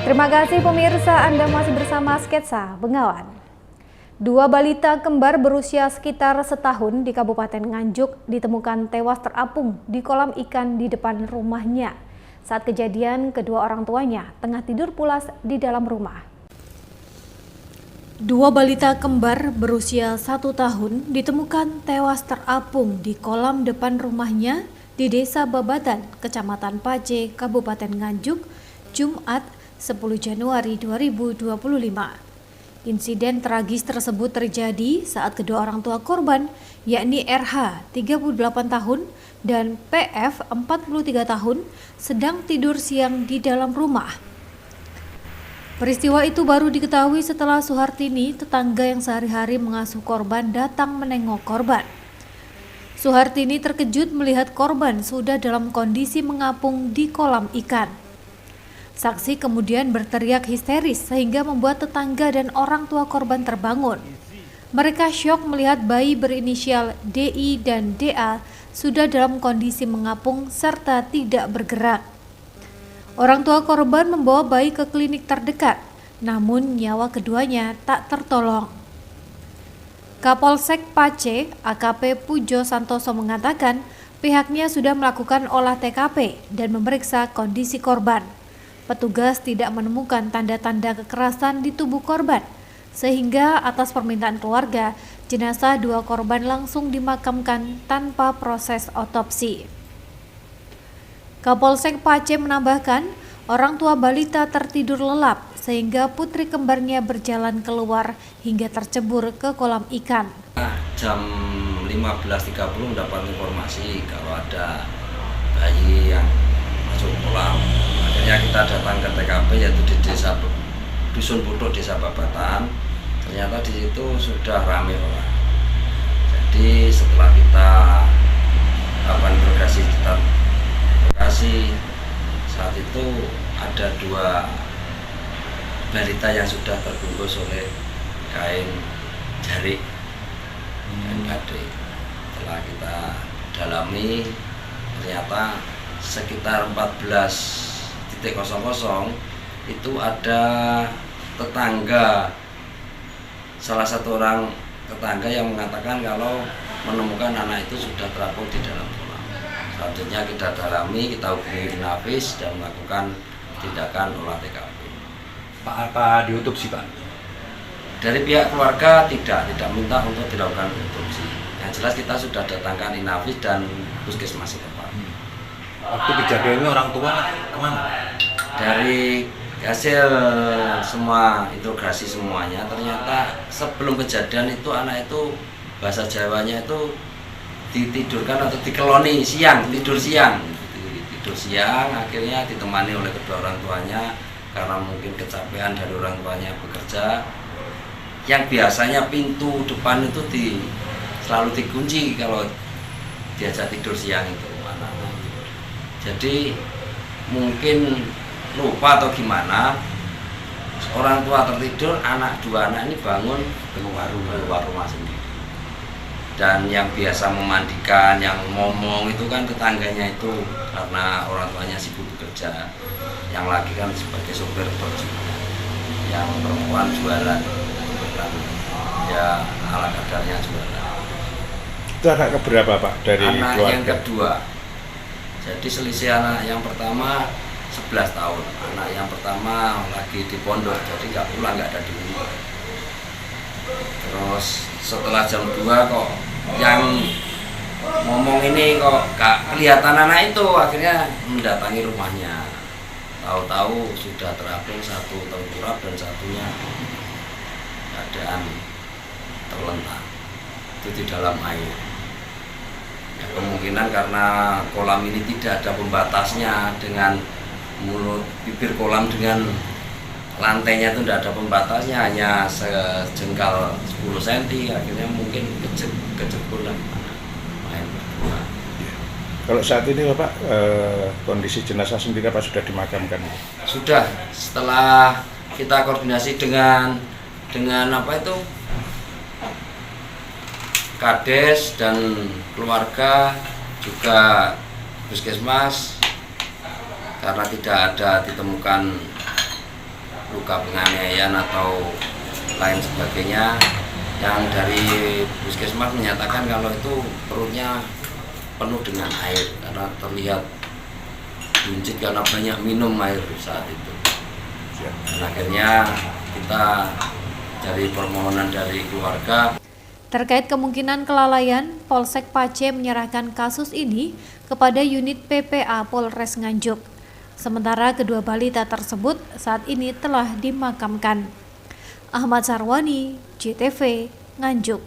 Terima kasih pemirsa, Anda masih bersama Sketsa Bengawan. Dua balita kembar berusia sekitar setahun di Kabupaten Nganjuk ditemukan tewas terapung di kolam ikan di depan rumahnya. Saat kejadian, kedua orang tuanya tengah tidur pulas di dalam rumah. Dua balita kembar berusia 1 tahun ditemukan tewas terapung di kolam depan rumahnya di Desa Babatan, Kecamatan Pace, Kabupaten Nganjuk, Jumat 10 Januari 2025. Insiden tragis tersebut terjadi saat kedua orang tua korban, yakni RH 38 tahun dan PF 43 tahun, sedang tidur siang di dalam rumah. Peristiwa itu baru diketahui setelah Suhartini, tetangga yang sehari-hari mengasuh korban, datang menengok korban. Suhartini terkejut melihat korban sudah dalam kondisi mengapung di kolam ikan. Saksi kemudian berteriak histeris sehingga membuat tetangga dan orang tua korban terbangun. Mereka syok melihat bayi berinisial DI dan DA sudah dalam kondisi mengapung serta tidak bergerak. Orang tua korban membawa bayi ke klinik terdekat, namun nyawa keduanya tak tertolong. Kapolsek Pace, AKP Pujo Santoso mengatakan pihaknya sudah melakukan olah TKP dan memeriksa kondisi korban. Petugas tidak menemukan tanda-tanda kekerasan di tubuh korban, sehingga atas permintaan keluarga, jenazah dua korban langsung dimakamkan tanpa proses otopsi. Kapolsek Pace menambahkan, orang tua balita tertidur lelap sehingga putri kembarnya berjalan keluar hingga tercebur ke kolam ikan. Jam 15.30 mendapat informasi kalau ada bayi yang masuk kolam. Akhirnya kita datang ke TKP yaitu di Desa Dusun Putuk, Desa Babatan. Ternyata di situ sudah ramai orang. Jadi setelah kita lakukan interogasi saat itu ada dua balita yang sudah terbungkus oleh kain jarik dan batik. Setelah kita dalami, ternyata sekitar 14.00 itu ada tetangga, salah satu orang tetangga yang mengatakan kalau menemukan anak itu sudah terapung di dalam kolam. Selanjutnya kita dalami, kita hubungi Inafis dan melakukan tindakan olah TKP. Apa diotopsi, Pak? Dari pihak keluarga tidak minta untuk dilakukan otopsi. Yang jelas kita sudah datangkan Inafis dan puskesmas setempat. Waktu kejadiannya orang tua kemana? Dari hasil semua interogasi semuanya, ternyata sebelum kejadian itu anak itu bahasa Jawanya itu ditidurkan atau dikeloni siang, tidur siang, akhirnya ditemani oleh kedua orang tuanya karena mungkin kecapean dari orang tuanya bekerja. Yang biasanya pintu depan itu selalu dikunci kalau diajak tidur siang itu anak-anak. Jadi mungkin lupa atau gimana, orang tua tertidur, dua anak ini bangun keluar rumah sendiri. Dan yang biasa memandikan, yang ngomong itu kan tetangganya itu karena orang tuanya sibuk bekerja. Yang laki kan sebagai sopir truk, yang perempuan jualan, ya ala kadarnya jualan. Itu anak keberapa, Pak, dari anak keluarga? Yang kedua. Jadi selisih anak yang pertama 11 tahun. Anak yang pertama lagi di pondok, jadi nggak pulang, nggak ada di rumah. Terus setelah jam 2 kok yang ngomong ini kok gak kelihatan anak itu, akhirnya mendatangi rumahnya. Tahu-tahu sudah terapung, satu tengkurap dan satunya keadaan terlentang itu di dalam air. Ya, kemungkinan karena kolam ini tidak ada pembatasnya, dengan mulut bibir kolam dengan lantainya itu tidak ada pembatasnya, hanya sejengkal 10 cm, akhirnya mungkin kejebur dan main berdua. Kalau saat ini Bapak, kondisi jenazah sendiri apa sudah dimakamkan? Sudah, setelah kita koordinasi dengan apa itu Kades dan keluarga, juga puskesmas, karena tidak ada ditemukan luka penganiayaan atau lain sebagainya, yang dari puskesmas menyatakan kalau itu perutnya penuh dengan air karena terlihat buncit karena banyak minum air saat itu. Dan akhirnya kita cari permohonan dari keluarga. Terkait kemungkinan kelalaian, Polsek Pace menyerahkan kasus ini kepada unit PPA Polres Nganjuk. Sementara kedua balita tersebut saat ini telah dimakamkan. Ahmad Sarwani, JTV, Nganjuk.